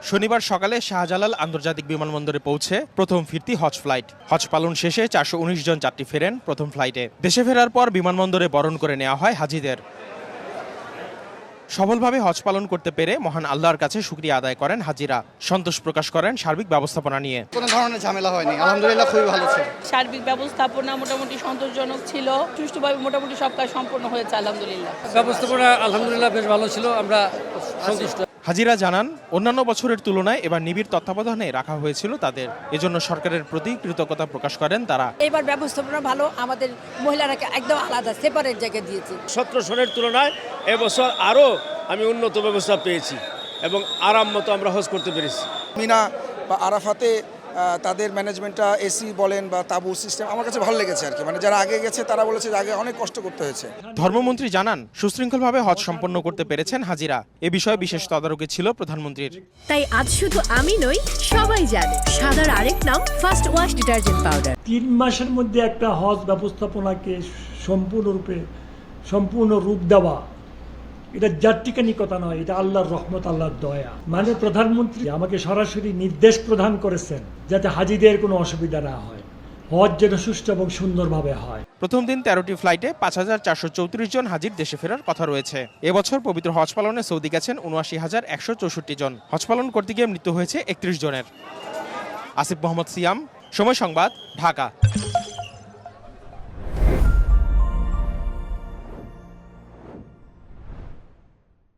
শনিবার সকালে শাহজালাল আন্তর্জাতিক বিমানবন্দরে পৌঁছে প্রথম ফিরতি হজ ফ্লাইট। হজ পালন শেষে 419 জন যাত্রী ফেরেন প্রথম ফ্লাইটে। দেশে ফেরার পর বিমানবন্দরে বরণ করে নেওয়া হয় হাজিদের। সফলভাবে হজ পালন করতে পেরে মহান আল্লাহর কাছে শুকরিয়া আদায় করেন হাজিরা। সন্তোষ প্রকাশ করেন সার্বিক ব্যবস্থাপনা নিয়ে। কোনো ধরনের ঝামেলা হয়নি, আলহামদুলিল্লাহ খুবই ভালো ছিল। সার্বিক ব্যবস্থাপনা মোটামুটি সন্তোষজনক ছিল, সুষ্ঠুভাবে মোটামুটি সব কাজ সম্পন্ন হয়েছে আলহামদুলিল্লাহ। ব্যবস্থাপনা আলহামদুলিল্লাহ বেশ ভালো ছিল, আমরা সন্তুষ্ট। হাজিরা জানান, অন্যান্য বছরের তুলনায় এবার নিবিড় তত্ত্বাবধানে রাখা হয়েছিল তাদের, এজন্য সরকারের প্রতি কৃতজ্ঞতা প্রকাশ করেন তারা। এবার ব্যবস্থাপনা ভালো, আমাদের মহিলারা একদম আলাদা সেপারেট জায়গায় দিয়েছে। 17 সনের তুলনায় এবছর আরও আমি উন্নত ব্যবস্থা পেয়েছি এবং আরাম মতো আমরা হজ করতে পেরেছি। মিনা বা আরাফাতে তাদের ম্যানেজমেন্টটা এসি বলেন বা তাবু সিস্টেম আমার কাছে ভালো লেগেছে আর কি। মানে যারা আগে গেছে তারা বলেছে যে আগে অনেক কষ্ট করতে হয়েছে। ধর্মমন্ত্রী জানান, সুশৃঙ্খলভাবে হজ সম্পন্ন করতে পেরেছেন হাজিরা। এ বিষয়ে বিশেষ তদারকি ছিল প্রধানমন্ত্রীর। তাই আজ শুধু আমি নই, সবাই জানে সাদার আরেক নাম ফার্স্ট ওয়াশ ডিটারজেন্ট পাউডার। 3 মাসের মধ্যে একটা হজ ব্যবস্থাপনাকে সম্পূর্ণ রূপ দেওয়া, এটা জাতিকানি কথা নয়, এটা আল্লাহর রহমত, আল্লাহর দয়া। মানে প্রধানমন্ত্রী আমাকে সরাসরি নির্দেশ প্রদান করেছেন যাতে হাজিদের কোনো অসুবিধা না হয়, হজ যেন সুষ্ঠু এবং সুন্দরভাবে হয়। প্রথম দিন 13টি ফ্লাইটে 5434 জন হাজির দেশে ফেরার কথা রয়েছে। এবছর পবিত্র হজ পালনে সৌদি গেছেন ৭৯,১৬৪ জন। হজ পালন করতে গিয়ে মৃত্যু হয়েছে 31 জনের। আসিফ মোহাম্মদ সিয়াম, সময় সংবাদ, ঢাকা।